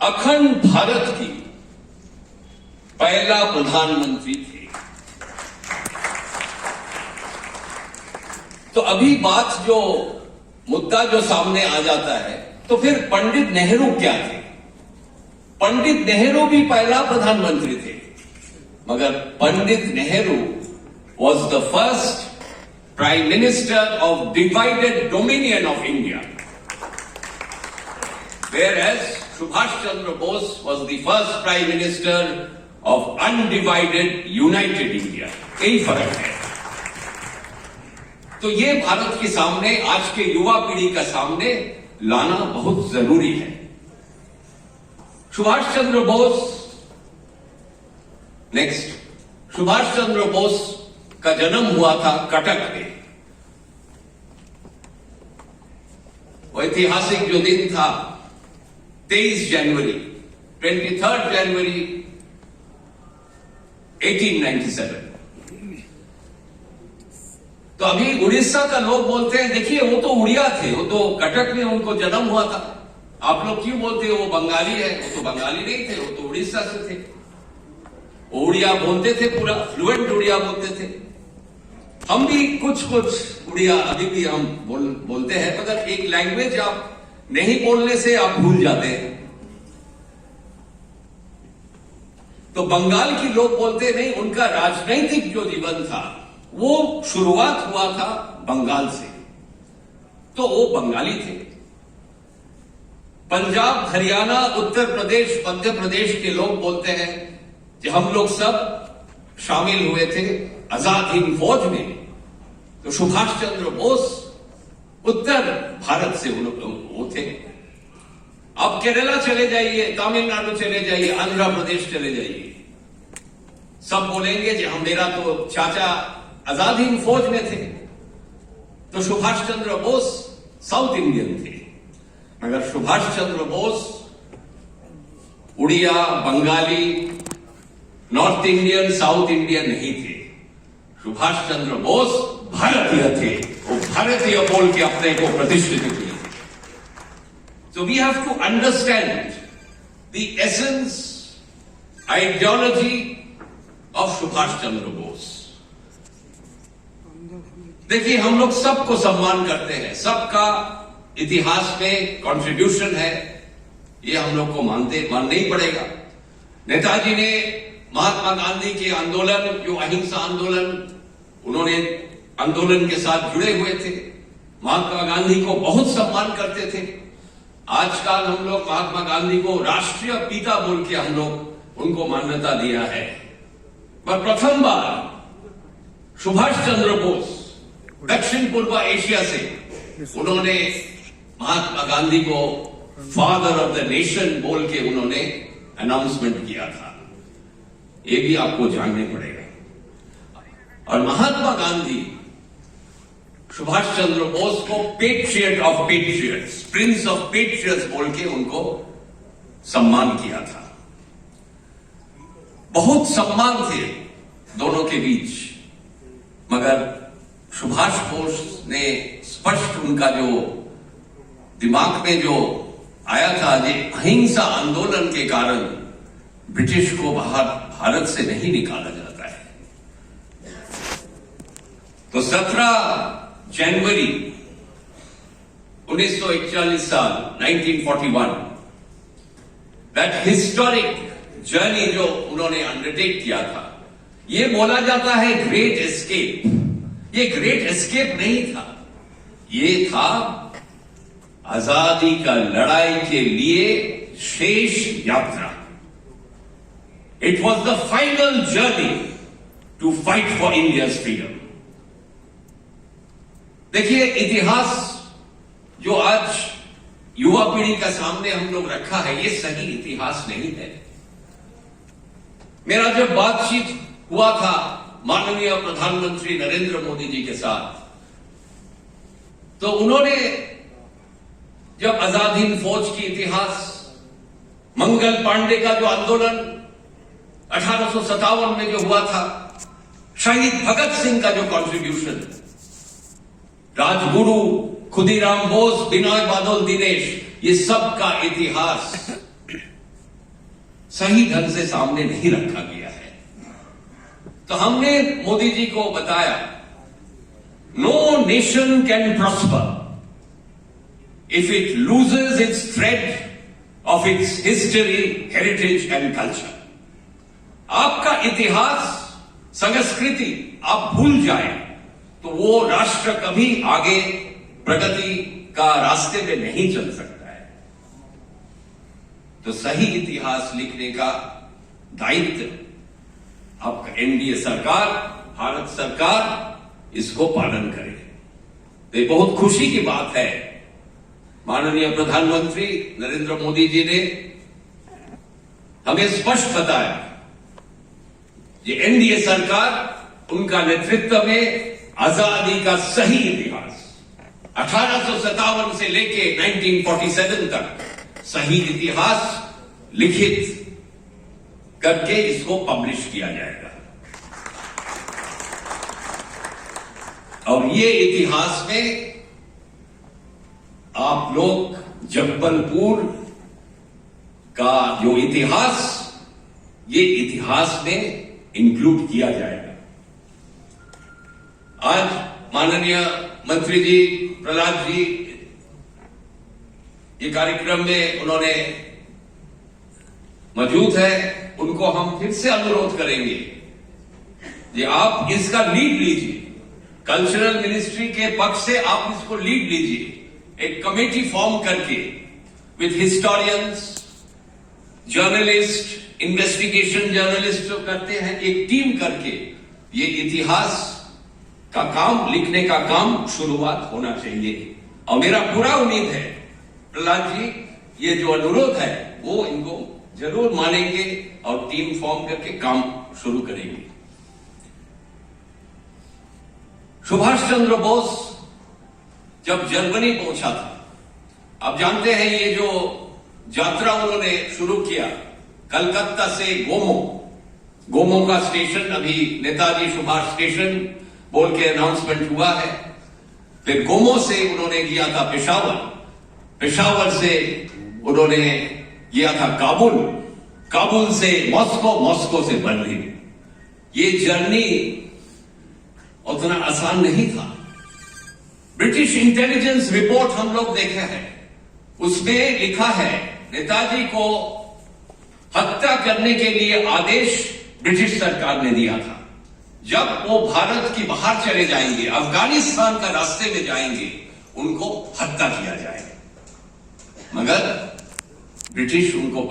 अखंड भारत की पहला प्रधानमंत्री थे। तो अभी बात जो मुद्दा जो सामने आ जाता है, तो फिर पंडित नेहरू क्या थे? पंडित नेहरू भी पहला प्रधानमंत्री थे, मगर Pandit Nehru was the first prime minister of divided dominion of India, whereas Subhash Chandra Bose was the first prime minister of undivided united India. यही फर्क है। तो ये भारत के सामने, आज के युवा पीढ़ी का सामने लाना बहुत जरूरी है। सुभाष चंद्र बोस, नेक्स्ट, सुभाष चंद्र बोस का जन्म हुआ था कटक में। वो ऐतिहासिक जो दिन था 23 जनवरी 23 जनवरी 1897। तो अभी उड़ीसा का लोग बोलते हैं, देखिए वो तो उड़िया थे, वो तो कटक में उनको जन्म हुआ था। आप लोग क्यों बोलते हो वो बंगाली है? वो तो बंगाली नहीं थे, वो तो उड़ीसा से थे। वो उड़िया बोलते थे, पूरा फ्लुएंट उड़िया बोलते थे। हम भी कुछ उड़िया अभी भी हम बोलते हैं, मगर एक लैंग्वेज आप नहीं बोलने से आप भूल जाते हैं। तो बंगाल की लोग बोलते नहीं, उनका राजनीतिक जो जीवन था वो शुरुआत हुआ था बंगाल से, तो वो बंगाली थे। पंजाब, हरियाणा, उत्तर प्रदेश, मध्य प्रदेश के लोग बोलते हैं कि हम लोग सब शामिल हुए थे आजाद हिंद फौज में। तो सुभाष चंद्र बोस उत्तर भारत से वो थे। आप केरला चले जाइए, तमिलनाडु चले जाइए, आंध्र प्रदेश चले जाइए, सब बोलेंगे कि हम, मेरा तो चाचा आजाद हिंद फौज में थे। तो सुभाष चंद्र बोस साउथ इंडियन थे, मगर Subhash Chandra Bose Odia, Bengali, north Indian, south Indian नहीं थे। सुभाष चंद्र बोस भारतीय थे, वो भारतीय बोल के अपने को प्रतिष्ठित किए। So we have to understand the essence, ideology of Subhash Chandra Bose. देखिए, हम लोग सबको सम्मान करते हैं, सबका इतिहास में कंट्रीब्यूशन है, ये हम लोग को मानना ही पड़ेगा। नेताजी ने महात्मा गांधी के आंदोलन, जो अहिंसा आंदोलन, उन्होंने आंदोलन के साथ जुड़े हुए थे। महात्मा गांधी को बहुत सम्मान करते थे। आजकल हम लोग महात्मा गांधी को राष्ट्रीय पिता बोल के हम लोग उनको मान्यता दिया है, पर प्रथम बार सुभाष चंद्र बोस दक्षिण पूर्व एशिया से उन्होंने महात्मा गांधी को फादर ऑफ द नेशन बोल के उन्होंने अनाउंसमेंट किया था। ये भी आपको जानने पड़ेगा। और महात्मा गांधी सुभाष चंद्र बोस को patriot of patriots, Prince of patriots बोल के उनको सम्मान किया था। बहुत सम्मान थे दोनों के बीच, मगर सुभाष बोस ने स्पष्ट उनका जो दिमाग में जो आया था, जो अहिंसा आंदोलन के कारण ब्रिटिश को बाहर भारत से नहीं निकाला जाता है। तो 17 जनवरी 1941 साल 1941, दैट हिस्टोरिक जर्नी जो उन्होंने अंडरटेक किया था, ये बोला जाता है ग्रेट एस्केप। ये ग्रेट एस्केप नहीं था, ये था आजादी का लड़ाई के लिए शेष यात्रा। It was the final journey to fight for India's freedom. देखिए, इतिहास जो आज युवा पीढ़ी का सामने हम लोग रखा है, ये सही इतिहास नहीं है। मेरा जब बातचीत हुआ था माननीय प्रधानमंत्री नरेंद्र मोदी जी के साथ, तो उन्होंने जब आजाद हिंद फौज की इतिहास, मंगल पांडे का जो आंदोलन 1857 में जो हुआ था, शहीद भगत सिंह का जो कंट्रीब्यूशन, राजगुरु खुदीराम बोस, बिनोय बादल दिनेश, ये सब का इतिहास सही ढंग से सामने नहीं रखा गया है। तो हमने मोदी जी को बताया, no nation can prosper if it loses its thread of its history, heritage and culture. आपका इतिहास, संस्कृति आप भूल जाए तो वो राष्ट्र कभी आगे प्रगति का रास्ते में नहीं चल सकता है। तो सही इतिहास लिखने का दायित्व आपका एनडीए सरकार, भारत सरकार इसको पालन करे। तो ये बहुत खुशी की बात है, माननीय प्रधानमंत्री नरेंद्र मोदी जी ने हमें स्पष्ट बताया, ये एनडीए सरकार, उनका नेतृत्व में आजादी का सही इतिहास 1857 से लेके 1947 तक सही इतिहास लिखित करके इसको पब्लिश किया जाएगा। और ये इतिहास में आप लोग जबलपुर का जो इतिहास, ये इतिहास में इंक्लूड किया जाएगा। आज माननीय मंत्री जी, प्रहलाद जी, ये कार्यक्रम में उन्होंने मौजूद है, उनको हम फिर से अनुरोध करेंगे कि आप इसका लीड लीजिए। कल्चरल मिनिस्ट्री के पक्ष से आप इसको लीड लीजिए, एक कमेटी फॉर्म करके with historians, journalist, investigation journalist जो करते हैं, एक टीम करके ये इतिहास का काम, लिखने का काम शुरुआत होना चाहिए। और मेरा पूरा उम्मीद है प्रहलाद जी, ये जो अनुरोध है वो इनको जरूर मानेंगे और टीम फॉर्म करके काम शुरू करेंगे। सुभाष चंद्र बोस जब जर्मनी पहुंचा था, आप जानते हैं ये जो यात्रा उन्होंने शुरू किया कलकत्ता से गोमो का स्टेशन, अभी नेताजी सुभाष स्टेशन बोल के अनाउंसमेंट हुआ है। फिर गोमो से उन्होंने किया था पेशावर, पेशावर से उन्होंने किया था काबुल, काबुल से मॉस्को, मॉस्को से बर्लिन। ये जर्नी उतना आसान नहीं था। ब्रिटिश इंटेलिजेंस रिपोर्ट हम लोग देखे हैं, उसमें लिखा है नेताजी को हत्या करने के लिए आदेश ब्रिटिश सरकार ने दिया था। जब वो भारत की बाहर चले जाएंगे, अफगानिस्तान का रास्ते में जाएंगे, उनको हत्या किया जाएगा, मगर ब्रिटिश उनको